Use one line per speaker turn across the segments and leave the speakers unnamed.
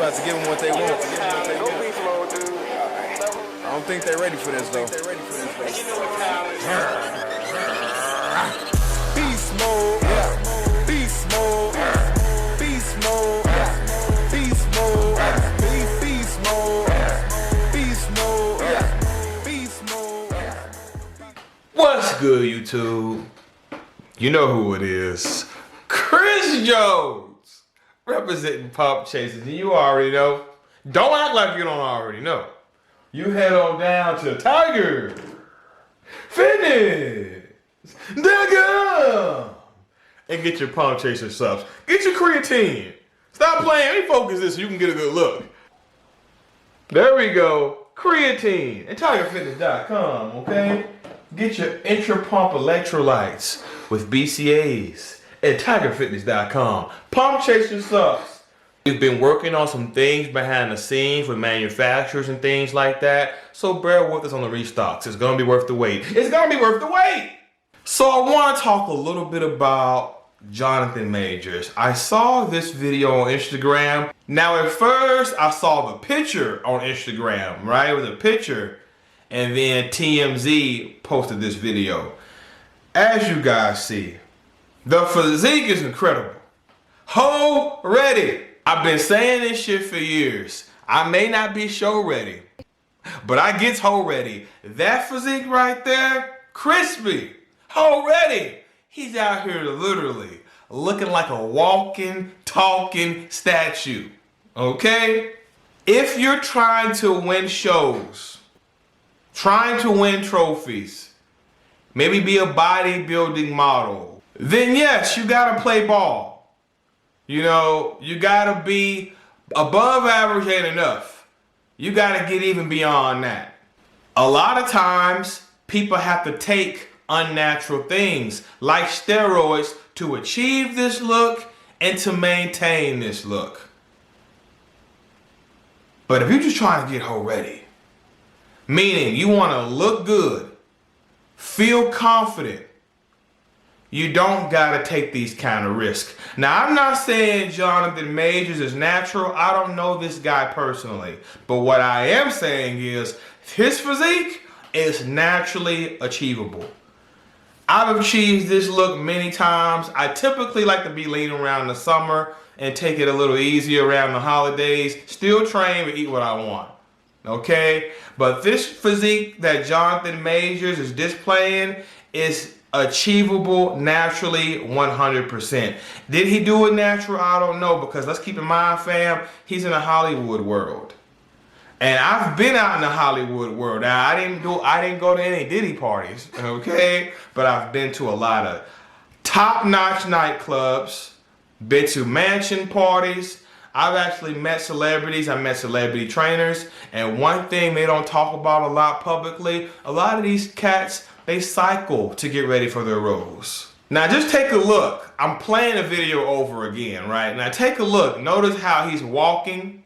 about to give them what they want.
Go Beastmode, dude.
I don't think they're ready for this, though. Beast mode, beast mode, beast mode, beast mode, beast mode, beast mode, beast mode.
What's good, YouTube? You know who it is. Chris Jones, representing Pump Chasers. And you already know. Don't act like you don't already know. You head on down to Tiger Fitness and get your Pump Chaser subs. Get your creatine. Stop playing. Let me focus this so you can get a good look. There we go. Creatine at TigerFitness.com, okay? Get your intra-pump electrolytes with BCAAs at TigerFitness.com. Pump Chaser subs. We've been working on some things behind the scenes with manufacturers and things like that, so bear with us on the restocks. It's gonna be worth the wait. It's gonna be worth the wait! So I wanna talk a little bit about Jonathan Majors. I saw this video on Instagram. Now at first, I saw the picture on Instagram, right? It was a picture, and then TMZ posted this video. As you guys see, the physique is incredible. Ho3. I've been saying this shit for years. I may not be show ready, but I get Ho3. That physique right there, crispy. Ho3. He's out here literally looking like a walking, talking statue. Okay? If you're trying to win shows, trying to win trophies, maybe be a bodybuilding model, then yes, you gotta play ball. You know, you gotta be above average ain't enough. You gotta get even beyond that. A lot of times, people have to take unnatural things like steroids to achieve this look and to maintain this look. But if you're just trying to get Ho3, meaning you wanna look good, feel confident, you don't gotta take these kind of risks. Now, I'm not saying Jonathan Majors is natural. I don't know this guy personally. But what I am saying is his physique is naturally achievable. I've achieved this look many times. I typically like to be lean around in the summer and take it a little easier around the holidays. Still train but eat what I want. Okay? But this physique that Jonathan Majors is displaying is achievable naturally 100%. Did he do it natural? I don't know, because let's keep in mind, fam, he's in the Hollywood world. And I've been out in the Hollywood world. Now, I didn't go to any Diddy parties, okay? But I've been to a lot of top-notch nightclubs, been to mansion parties. I've actually met celebrities. I met celebrity trainers. And one thing they don't talk about a lot publicly, a lot of these cats, they cycle to get ready for their roles. Now just take a look. I'm playing the video over again, right? Now take a look. Notice how he's walking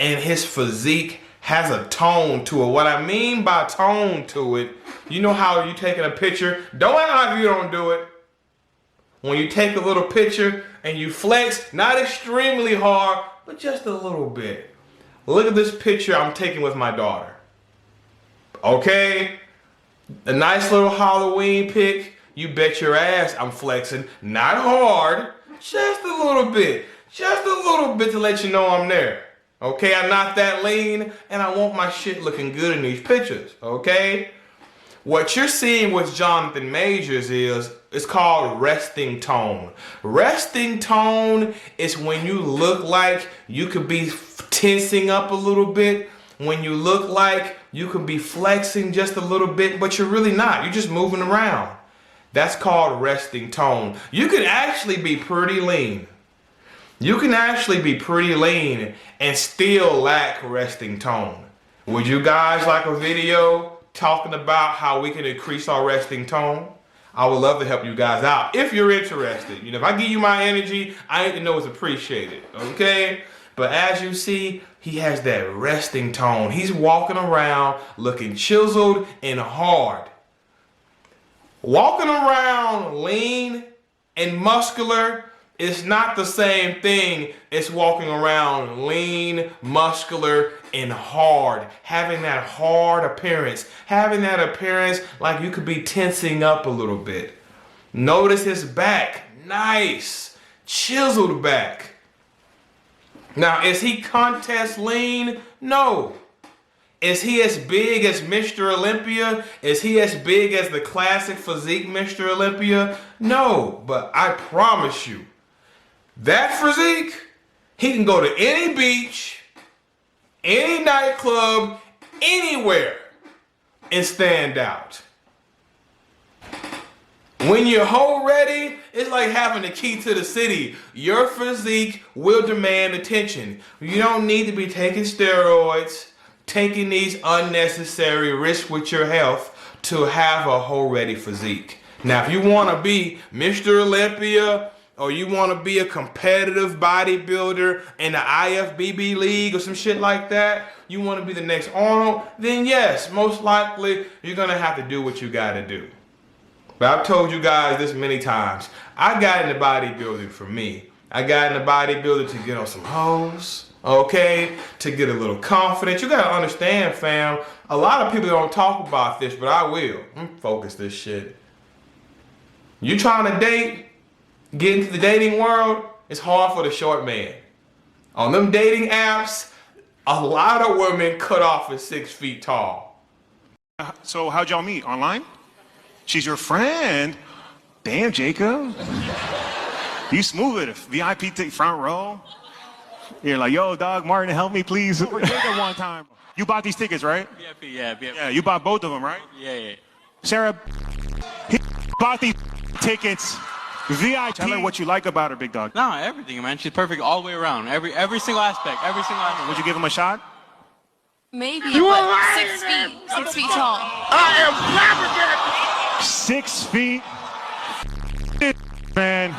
and his physique has a tone to it. What I mean by tone to it, you know how you taking a picture, don't act like you don't do it. When you take a little picture and you flex, not extremely hard, but just a little bit. Look at this picture I'm taking with my daughter. Okay? A nice little Halloween pic. You bet your ass I'm flexing. Not hard, just a little bit. Just a little bit to let you know I'm there. Okay, I'm not that lean and I want my shit looking good in these pictures. Okay? What you're seeing with Jonathan Majors is, it's called resting tone. Resting tone is when you look like you could be tensing up a little bit. When you look like you could be flexing just a little bit, but you're really not. You're just moving around. That's called resting tone. You can actually be pretty lean. You can actually be pretty lean and still lack resting tone. Would you guys like a video talking about how we can increase our resting tone? I would love to help you guys out if you're interested. You know, if I give you my energy, I need to know it's appreciated, okay? But as you see, he has that resting tone. He's walking around looking chiseled and hard. Walking around lean and muscular It's not the same thing as walking around lean, muscular, and hard. Having that hard appearance. Having that appearance like you could be tensing up a little bit. Notice his back. Nice. Chiseled back. Now, is he contest lean? No. Is he as big as Mr. Olympia? Is he as big as the classic physique Mr. Olympia? No, but I promise you, that physique, he can go to any beach, any nightclub, anywhere, and stand out. When you're whole ready, it's like having the key to the city. Your physique will demand attention. You don't need to be taking steroids, taking these unnecessary risks with your health to have a whole ready physique. Now, if you want to be Mr. Olympia, or you want to be a competitive bodybuilder in the IFBB league or some shit like that, you want to be the next Arnold, then yes, most likely you're going to have to do what you got to do. But I've told you guys this many times. I got into bodybuilding for me. I got into bodybuilding to get on some hoes, okay? To get a little confidence. You gotta understand, fam, a lot of people don't talk about this, but I will. Focus this shit. You trying to date, get into the dating world, it's hard for the short man. On them dating apps, a lot of women cut off at 6 feet tall.
So how'd y'all meet? Online? She's your friend? Damn, Jacob. You smooth it. VIP front row. You're like, yo, dog, Martin, help me, please. Jacob one time. You bought these tickets, right?
Yeah.
Yeah, you bought both of them, right?
Yeah.
Sarah, he bought these tickets. VIP. Tell her what you like about her, big dog.
No, everything, man. She's perfect all the way around. Every single aspect.
Would you give him a shot?
Maybe, but 6 feet. 6 feet tall.
I am flabbergasted. 6 feet. Man.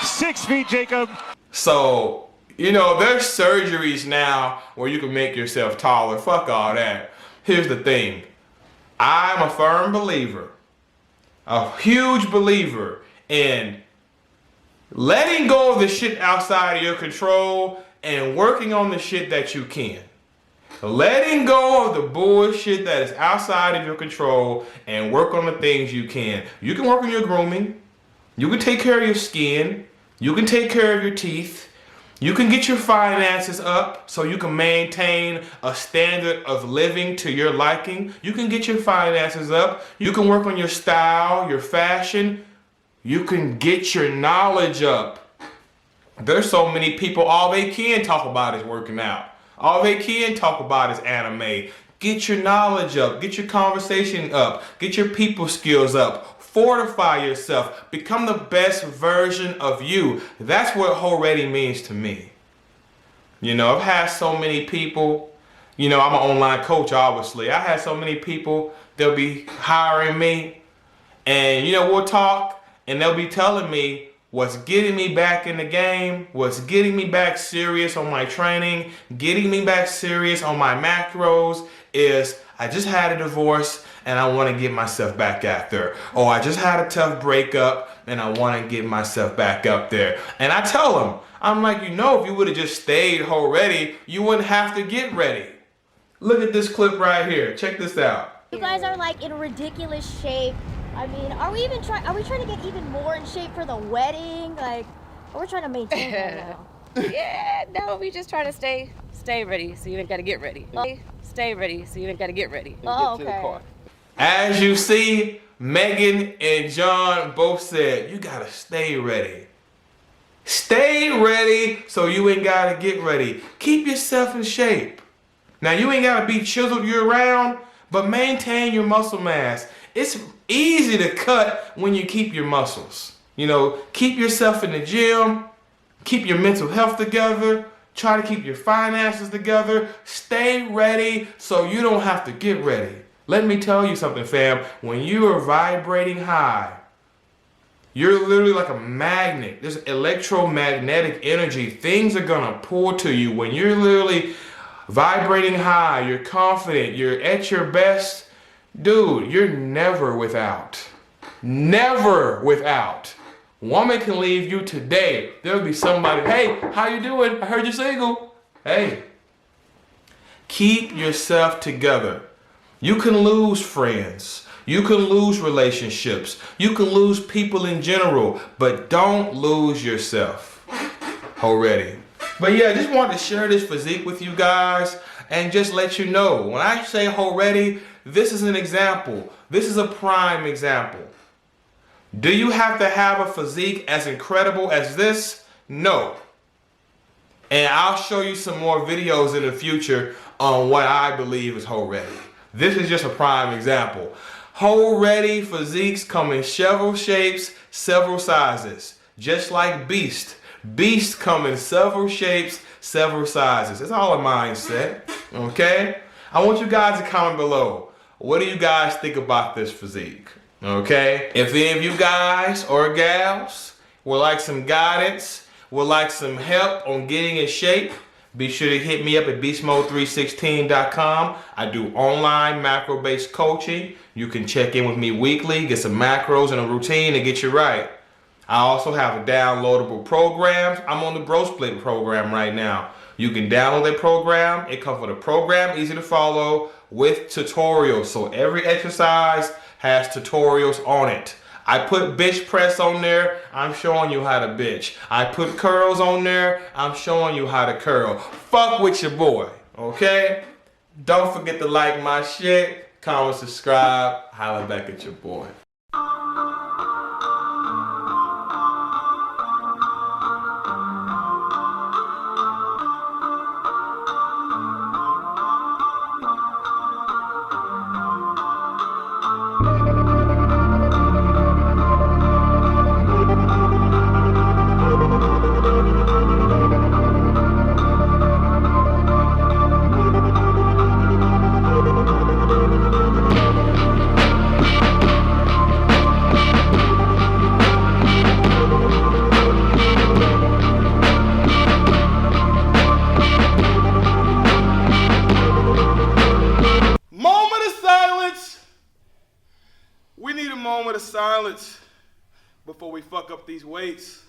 6 feet, Jacob.
So, you know, there's surgeries now where you can make yourself taller. Fuck all that. Here's the thing. I'm a firm believer, a huge believer in letting go of the shit outside of your control and working on the shit that you can. Letting go of the bullshit that is outside of your control and work on the things you can. You can work on your grooming. You can take care of your skin. You can take care of your teeth. You can get your finances up so you can maintain a standard of living to your liking. You can get your finances up. You can work on your style, your fashion. You can get your knowledge up. There's so many people, all they can talk about is working out. All they can talk about is anime. Get your knowledge up. Get your conversation up. Get your people skills up. Fortify yourself. Become the best version of you. That's what already means to me. You know, I've had so many people, you know, I'm an online coach, obviously. I had so many people, they'll be hiring me and, you know, we'll talk and they'll be telling me what's getting me back in the game, what's getting me back serious on my training, getting me back serious on my macros is I just had a divorce and I want to get myself back out there. Or I just had a tough breakup and I want to get myself back up there. And I tell them, I'm like, you know, if you would have just stayed whole ready, you wouldn't have to get ready. Look at this clip right here. Check this out.
You guys are like in ridiculous shape. I mean, are we trying to get even more in shape for the wedding? Like, we're trying to maintain that now.
Yeah, no, we just trying to stay ready, so you ain't gotta get ready. Stay ready, so you ain't gotta get ready.
Oh, okay.
As you see, Megan and John both said, you gotta stay ready. Stay ready so you ain't gotta get ready. Keep yourself in shape. Now, you ain't gotta be chiseled year round, but maintain your muscle mass. It's easy to cut when you keep your muscles. You know, keep yourself in the gym, keep your mental health together, try to keep your finances together, stay ready so you don't have to get ready. Let me tell you something, fam. When you are vibrating high, you're literally like a magnet. There's electromagnetic energy. Things are gonna pull to you. When you're literally vibrating high, you're confident, you're at your best, dude, you're never without. Never without Woman can leave you today. There'll be somebody, hey, how you doing? I heard you're single. Hey, keep yourself together. You can lose friends. You can lose relationships. You can lose people in general, but don't lose yourself. Already. But yeah, I just wanted to share this physique with you guys and just let you know. When I say already, this is an example. This is a prime example. Do you have to have a physique as incredible as this? No. And I'll show you some more videos in the future on what I believe is already. This is just a prime example. Already physiques come in several shapes, several sizes. Just like Beast. Beast come in several shapes, several sizes. It's all a mindset, okay? I want you guys to comment below. What do you guys think about this physique? Okay? If any of you guys or gals would like some guidance, would like some help on getting in shape, be sure to hit me up at beastmode316.com. I do online macro-based coaching. You can check in with me weekly, get some macros and a routine to get you right. I also have a downloadable program. I'm on the Bro Split program right now. You can download that program. It comes with a program, easy to follow, with tutorials. So every exercise has tutorials on it. I put bench press on there. I'm showing you how to bench. I put curls on there. I'm showing you how to curl. Fuck with your boy, okay? Don't forget to like my shit, comment, subscribe, holla back at your boy. We need a moment of silence before we fuck up these weights.